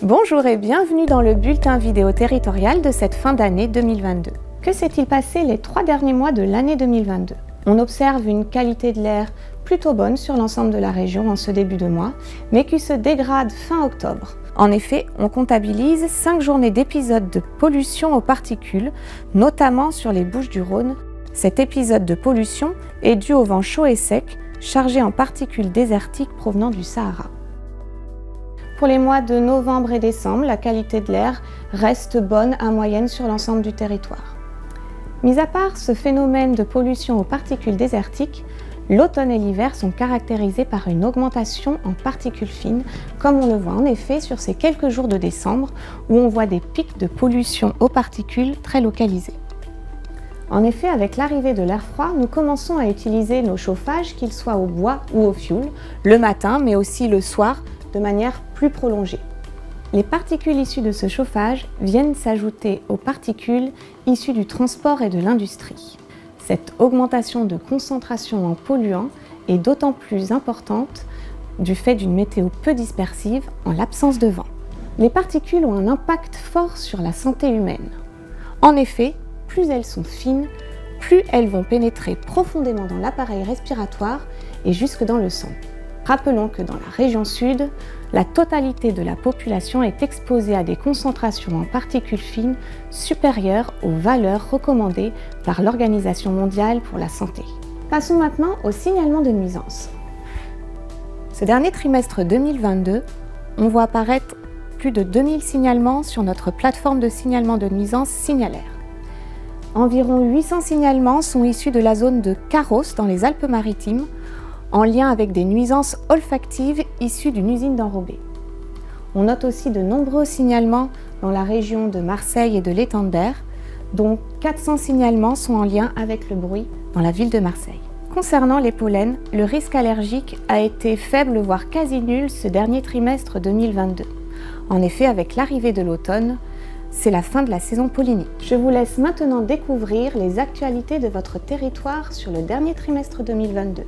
Bonjour et bienvenue dans le bulletin vidéo territorial de cette fin d'année 2022. Que s'est-il passé les 3 derniers mois de l'année 2022? On observe une qualité de l'air plutôt bonne sur l'ensemble de la région en ce début de mois, mais qui se dégrade fin octobre. En effet, on comptabilise 5 journées d'épisodes de pollution aux particules, notamment sur les Bouches-du-Rhône. Cet épisode de pollution est dû au vent chaud et sec, chargé en particules désertiques provenant du Sahara. Pour les mois de novembre et décembre, la qualité de l'air reste bonne en moyenne sur l'ensemble du territoire. Mis à part ce phénomène de pollution aux particules désertiques, l'automne et l'hiver sont caractérisés par une augmentation en particules fines, comme on le voit en effet sur ces quelques jours de décembre, où on voit des pics de pollution aux particules très localisés. En effet, avec l'arrivée de l'air froid, nous commençons à utiliser nos chauffages, qu'ils soient au bois ou au fioul, le matin, mais aussi le soir, de manière plus prolongée. Les particules issues de ce chauffage viennent s'ajouter aux particules issues du transport et de l'industrie. Cette augmentation de concentration en polluants est d'autant plus importante du fait d'une météo peu dispersive en l'absence de vent. Les particules ont un impact fort sur la santé humaine. En effet, plus elles sont fines, plus elles vont pénétrer profondément dans l'appareil respiratoire et jusque dans le sang. Rappelons que dans la région sud, la totalité de la population est exposée à des concentrations en particules fines supérieures aux valeurs recommandées par l'Organisation mondiale pour la santé. Passons maintenant au signalement de nuisances. Ce dernier trimestre 2022, on voit apparaître plus de 2000 signalements sur notre plateforme de signalement de nuisances Signalair. Environ 800 signalements sont issus de la zone de Carros dans les Alpes-Maritimes, en lien avec des nuisances olfactives issues d'une usine d'enrobé. On note aussi de nombreux signalements dans la région de Marseille et de l'étang de Berre, dont 400 signalements sont en lien avec le bruit dans la ville de Marseille. Concernant les pollens, le risque allergique a été faible voire quasi nul ce dernier trimestre 2022. En effet, avec l'arrivée de l'automne, c'est la fin de la saison pollinique. Je vous laisse maintenant découvrir les actualités de votre territoire sur le dernier trimestre 2022.